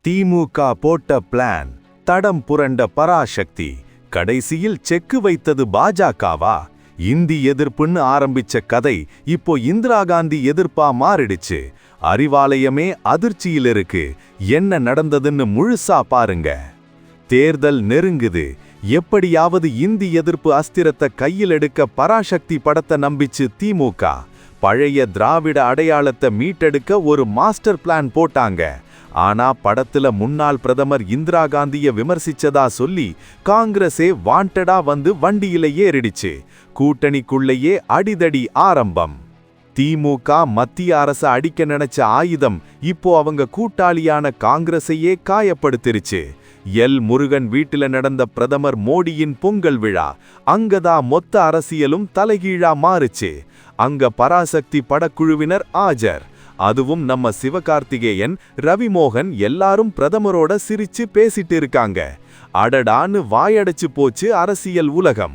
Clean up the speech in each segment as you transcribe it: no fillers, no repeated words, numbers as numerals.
திமுக போட்ட பிளான் தடம் புரண்ட பராசக்தி கடைசியில் செக்கு வைத்தது பாஜகவா? இந்தி எதிர்ப்புன்னு ஆரம்பிச்ச கதை இப்போ இந்திரா காந்தி எதிர்ப்பா மாறிடுச்சு. அறிவாலயமே அதிர்ச்சியில் இருக்கு. என்ன நடந்ததுன்னு முழுசா பாருங்க. தேர்தல் நெருங்குது. எப்படியாவது இந்தி எதிர்ப்பு அஸ்திரத்தை கையில் எடுக்க பராசக்தி படத்தை நம்பிச்சு திமுக. பழைய திராவிட அடையாளத்தை மீட்டெடுக்க ஒரு மாஸ்டர் பிளான் போட்டாங்க. ஆனா படத்துல முன்னாள் பிரதமர் இந்திரா காந்திய விமர்சிச்சதா சொல்லி காங்கிரஸே வாண்டடா வந்து வண்டியில ஏறிடுச்சு. கூட்டணிக்குள்ளேயே அடிதடி ஆரம்பம். திமுக மத்திய அரசு அடிக்க நினைச்ச ஆயுதம் இப்போ அவங்க கூட்டாளியான காங்கிரஸையே காயப்படுத்திருச்சு. எல் முருகன் வீட்டில நடந்த பிரதமர் மோடியின் பொங்கல் விழா. அங்கதான் மொத்த அரசியலும் தலைகீழா மாறுச்சு. அங்க பராசக்தி படக்குழுவினர் ஆஜர். அதுவும் நம்ம சிவகார்த்திகேயன், ரவிமோகன் எல்லாரும் பிரதமரோட சிரிச்சு பேசிட்டு இருக்காங்க. அடடான்னு வாயடைச்சு போச்சு அரசியல் உலகம்.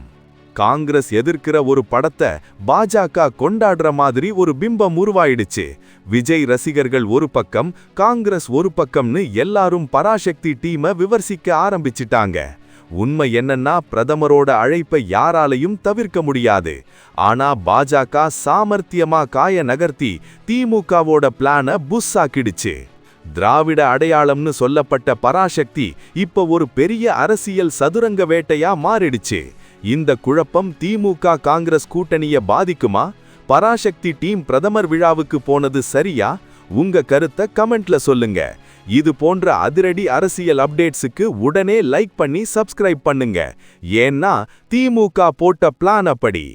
காங்கிரஸ் எதிர்க்கிற ஒரு படத்தை பாஜக கொண்டாடுற மாதிரி ஒரு பிம்பம் உருவாயிடுச்சு. விஜய் ரசிகர்கள் ஒரு பக்கம், காங்கிரஸ் ஒரு பக்கம்னு எல்லாரும் பராசக்தி டீமை விமர்சிக்க ஆரம்பிச்சிட்டாங்க. உண்மை என்னன்னா பிரதமரோட அழைப்பை யாராலையும் தவிர்க்க முடியாது. ஆனா பாஜக சாமர்த்தியமா காய நகர்த்தி திமுகவோட பிளான புஷ் ஆக்கிடுச்சு. திராவிட அடையாளம்னு சொல்லப்பட்ட பராசக்தி இப்ப ஒரு பெரிய அரசியல் சதுரங்க வேட்டையா மாறிடுச்சு. இந்த குழப்பம் திமுக காங்கிரஸ் கூட்டணிய பாதிக்குமா? பராசக்தி டீம் பிரதமர் விழாவுக்கு போனது சரியா? உங்க கருத்தை கமெண்ட்ல சொல்லுங்க. இது போன்ற அதிரடி அரசியல் அப்டேட்ஸுக்கு உடனே லைக் பண்ணி சப்ஸ்கிரைப் பண்ணுங்க. ஏன்னா திமுக போட்ட பிளான் அப்படி.